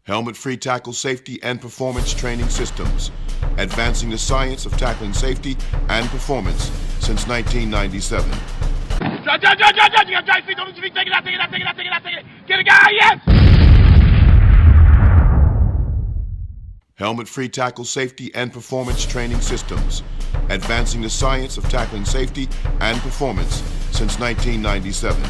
Helmet-free tackle safety and performance training systems, advancing the science of tackling safety and performance since 1997. Get a guy, yes! Helmet-free tackle safety and performance training systems, advancing the science of tackling safety and performance since 1997.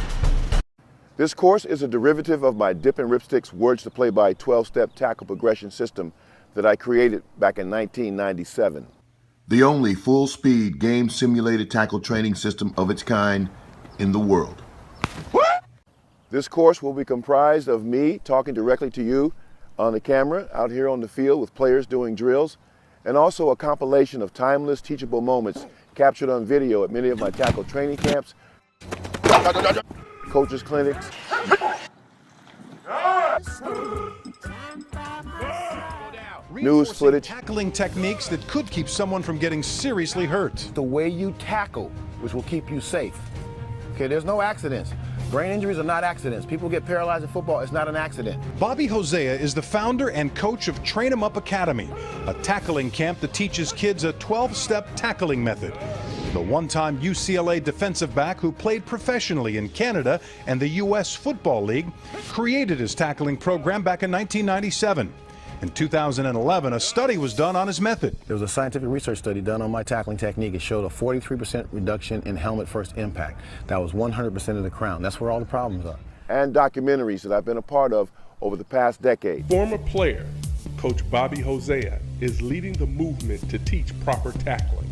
This course is a derivative of my Dip and Ripsticks Words to Play by 12-step tackle progression system that I created back in 1997. The only full-speed game-simulated tackle training system of its kind in the world. What? This course will be comprised of me talking directly to you on the camera out here on the field with players doing drills, and also a compilation of timeless teachable moments captured on video at many of my tackle training camps, coaches' clinics, news footage. Tackling techniques that could keep someone from getting seriously hurt. The way you tackle, which will keep you safe. Okay, there's no accidents. Brain injuries are not accidents. People get paralyzed in football, it's not an accident. Bobby Hosea is the founder and coach of Train 'em Up Academy, a tackling camp that teaches kids a 12-step tackling method. The one-time UCLA defensive back who played professionally in Canada and the U.S. Football League created his tackling program back in 1997. In 2011, a study was done on his method. There was a scientific research study done on my tackling technique. It showed a 43% reduction in helmet first impact. That was 100% of the crown. That's where all the problems are. And documentaries that I've been a part of over the past decade. Former player, Coach Bobby Hosea, is leading the movement to teach proper tackling.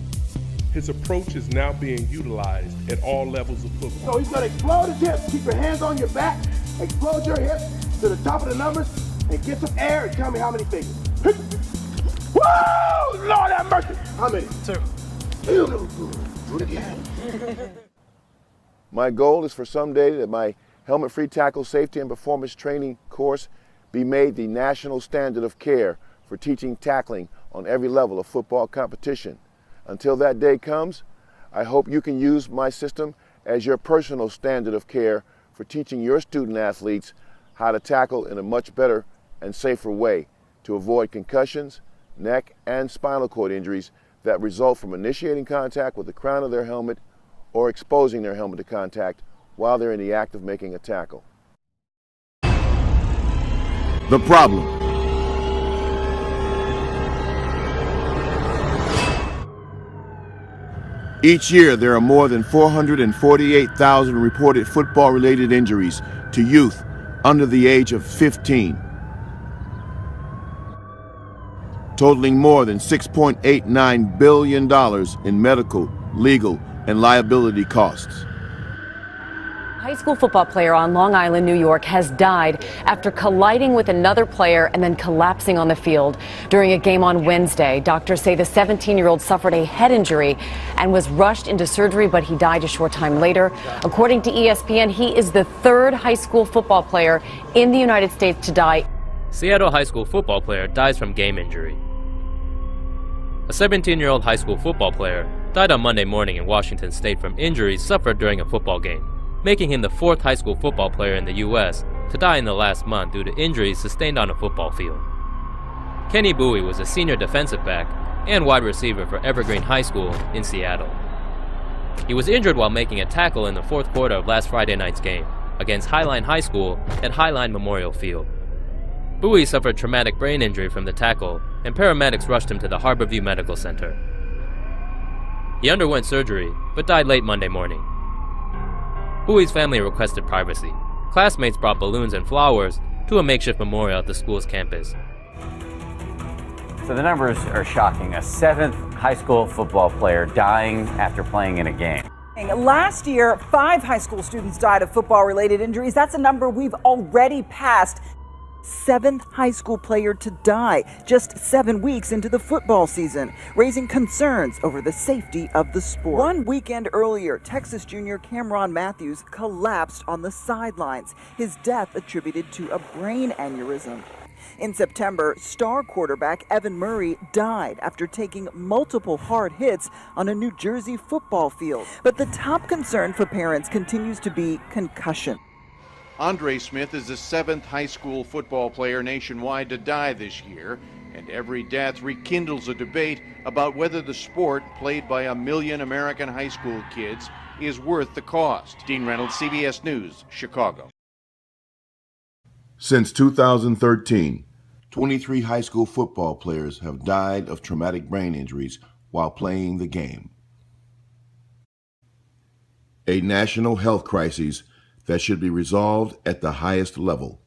His approach is now being utilized at all levels of football. So he's gonna explode his hips, keep your hands on your back, explode your hips to the top of the numbers, and get some air and tell me how many fingers. Woo! Lord have mercy. How many? 2. Do it again. My goal is for someday that my helmet-free tackle safety and performance training course be made the national standard of care for teaching tackling on every level of football competition. Until that day comes, I hope you can use my system as your personal standard of care for teaching your student athletes how to tackle in a much better and safer way to avoid concussions, neck, and spinal cord injuries that result from initiating contact with the crown of their helmet or exposing their helmet to contact while they're in the act of making a tackle. The problem. Each year, there are more than 448,000 reported football-related injuries to youth under the age of 15, totaling more than $6.89 billion in medical, legal, and liability costs. A high school football player on Long Island, New York, has died after colliding with another player and then collapsing on the field during a game on Wednesday. Doctors say the 17-year-old suffered a head injury and was rushed into surgery, but he died a short time later. According to ESPN, he is the third high school football player in the United States to die. Seattle high school football player dies from game injury. A 17-year-old high school football player died on Monday morning in Washington State from injuries suffered during a football game, making him the fourth high school football player in the U.S. to die in the last month due to injuries sustained on a football field. Kenny Bowie was a senior defensive back and wide receiver for Evergreen High School in Seattle. He was injured while making a tackle in the fourth quarter of last Friday night's game against Highline High School at Highline Memorial Field. Bowie suffered traumatic brain injury from the tackle, and paramedics rushed him to the Harborview Medical Center. He underwent surgery, but died late Monday morning. Bowie's family requested privacy. Classmates brought balloons and flowers to a makeshift memorial at the school's campus. So the numbers are shocking. A 7th high school football player dying after playing in a game. Last year, 5 high school students died of football-related injuries. That's a number we've already passed. 7th high school player to die just 7 weeks into the football season, raising concerns over the safety of the sport. One weekend earlier, Texas junior Cameron Matthews collapsed on the sidelines, his death attributed to a brain aneurysm. In September, star quarterback Evan Murray died after taking multiple hard hits on a New Jersey football field. But the top concern for parents continues to be concussion. Andre Smith is the 7th high school football player nationwide to die this year, and every death rekindles a debate about whether the sport played by 1 million American high school kids is worth the cost. Dean Reynolds, CBS News, Chicago. Since 2013, 23 high school football players have died of traumatic brain injuries while playing the game. A national health crisis that should be resolved at the highest level.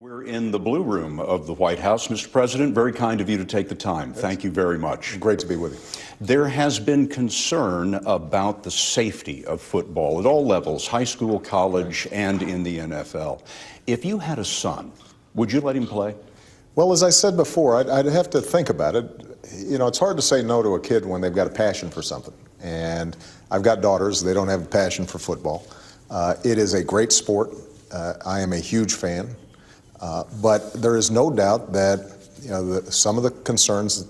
We're in the Blue Room of the White House. Mr. President, very kind of you to take the time. Thank you very much. Great to be with you. There has been concern about the safety of football at all levels, high school, college, and in the NFL. If you had a son, would you let him play? Well, as I said before, I'd have to think about it. You know, it's hard to say no to a kid when they've got a passion for something. And I've got daughters, they don't have a passion for football. It is a great sport. I am a huge fan. But there is no doubt that some of the concerns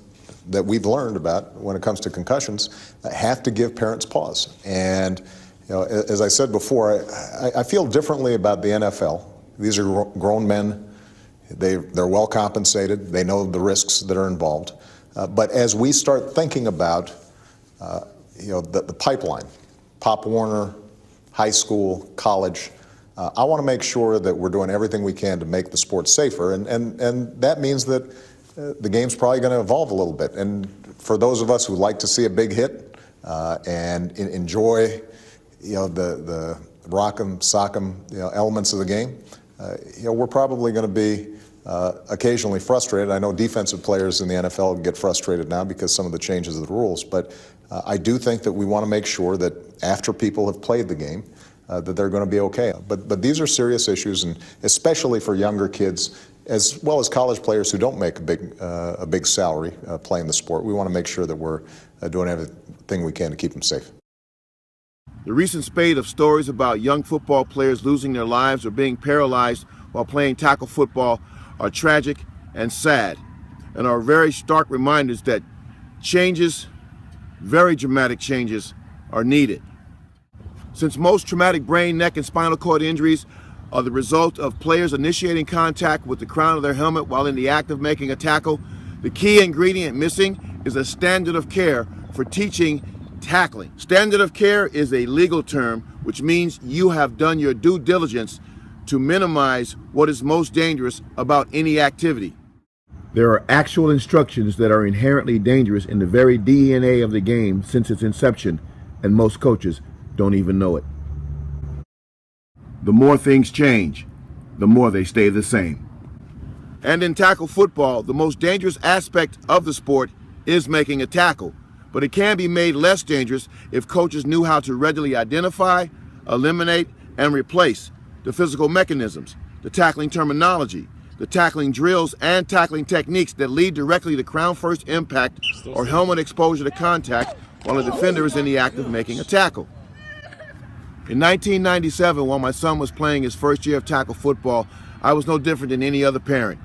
that we've learned about when it comes to concussions have to give parents pause. And as I said before, I feel differently about the NFL. These are grown men. They're well compensated. They know the risks that are involved. But as we start thinking about the pipeline, Pop Warner, high school, college, I want to make sure that we're doing everything we can to make the sport safer, and that means that the game's probably going to evolve a little bit. And for those of us who like to see a big hit and enjoy the rock'em sock'em elements of the game, we're probably going to be occasionally frustrated. I know defensive players in the NFL get frustrated now because some of the changes of the rules, but I do think that we want to make sure that after people have played the game, that they're going to be okay. But these are serious issues, and especially for younger kids, as well as college players who don't make a big salary playing the sport. We want to make sure that we're doing everything we can to keep them safe. The recent spate of stories about young football players losing their lives or being paralyzed while playing tackle football are tragic and sad, and are very stark reminders that changes, very dramatic changes, are needed. Since most traumatic brain, neck, and spinal cord injuries are the result of players initiating contact with the crown of their helmet while in the act of making a tackle, the key ingredient missing is a standard of care for teaching tackling. Standard of care is a legal term which means you have done your due diligence to minimize what is most dangerous about any activity. There are actual instructions that are inherently dangerous in the very DNA of the game since its inception, and most coaches don't even know it. The more things change, the more they stay the same. And in tackle football, the most dangerous aspect of the sport is making a tackle, but it can be made less dangerous if coaches knew how to readily identify, eliminate, and replace the physical mechanisms, the tackling terminology, the tackling drills, and tackling techniques that lead directly to crown first impact or helmet exposure to contact while a defender is in the act of making a tackle. In 1997, while my son was playing his first year of tackle football, I was no different than any other parent.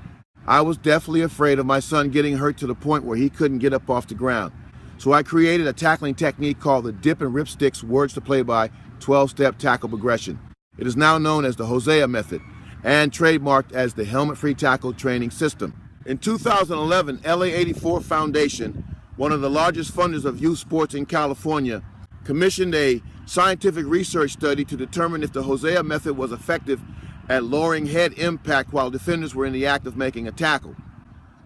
I was deathly afraid of my son getting hurt to the point where he couldn't get up off the ground. So I created a tackling technique called the Dip and Rip Sticks Words to Play By 12-Step Tackle Progression. It is now known as the Hosea Method and trademarked as the Helmet-Free Tackle Training System. In 2011, LA84 Foundation, one of the largest funders of youth sports in California, commissioned a scientific research study to determine if the Hosea method was effective at lowering head impact while defenders were in the act of making a tackle.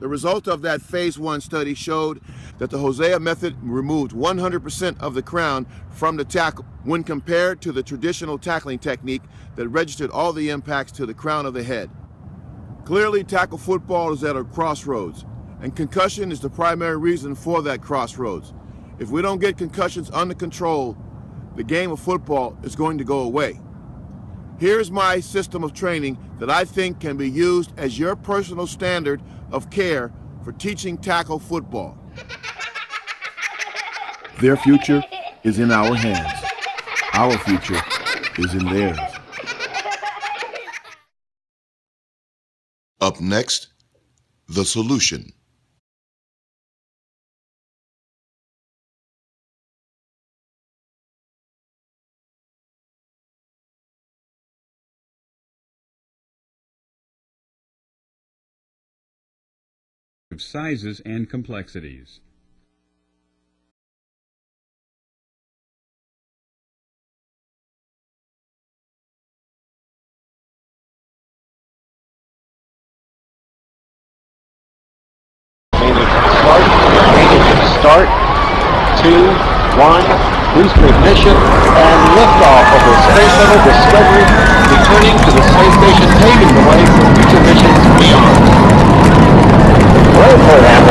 The result of that phase 1 study showed that the Hosea method removed 100% of the crown from the tackle when compared to the traditional tackling technique that registered all the impacts to the crown of the head. Clearly, tackle football is at a crossroads, and concussion is the primary reason for that crossroads. If we don't get concussions under control, the game of football is going to go away. Here's my system of training that I think can be used as your personal standard of care for teaching tackle football. Their future is in our hands. Our future is in theirs. Up next, the solution. of sizes and complexities. Start, 2, 1, booster ignition, and liftoff of the Space Shuttle Discovery, returning to the space station, paving the way for future missions beyond. Wait for that.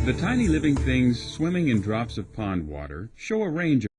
The tiny living things swimming in drops of pond water show a range of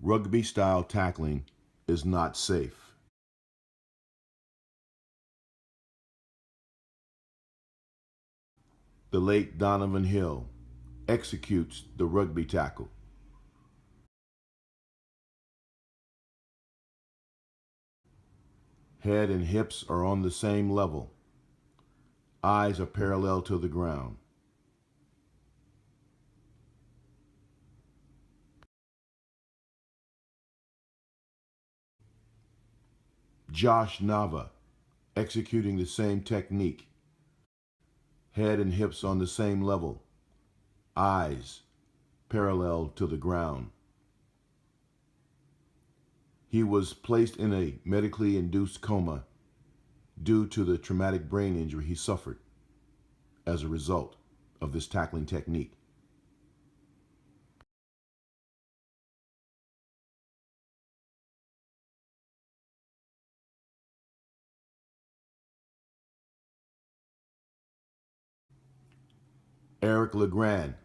Rugby-style tackling is not safe. The late Donovan Hill executes the rugby tackle. Head and hips are on the same level. Eyes are parallel to the ground. Josh Nava executing the same technique. Head and hips on the same level. Eyes parallel to the ground. He was placed in a medically induced coma due to the traumatic brain injury he suffered as a result of this tackling technique. Eric Legrand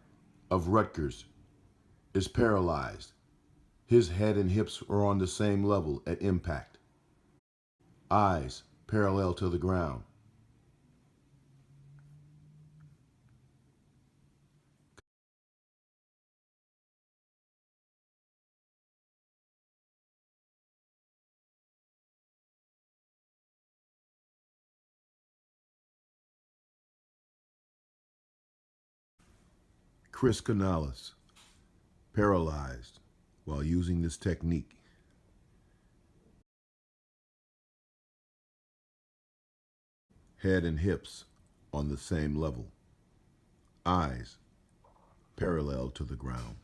of Rutgers is paralyzed. His head and hips are on the same level at impact. Eyes parallel to the ground. Chris Canales, paralyzed while using this technique. Head and hips on the same level. Eyes parallel to the ground.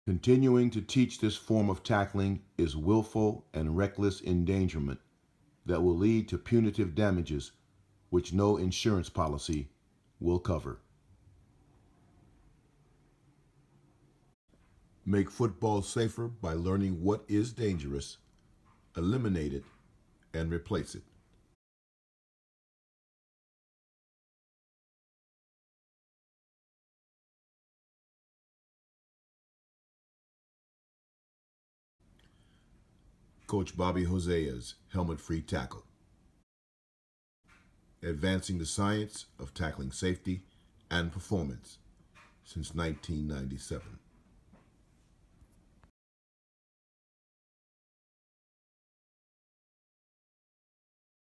Continuing to teach this form of tackling is willful and reckless endangerment that will lead to punitive damages which no insurance policy will cover. Make football safer by learning what is dangerous, eliminate it, and replace it. Coach Bobby Hosea's helmet-free tackle. Advancing the science of tackling safety and performance since 1997.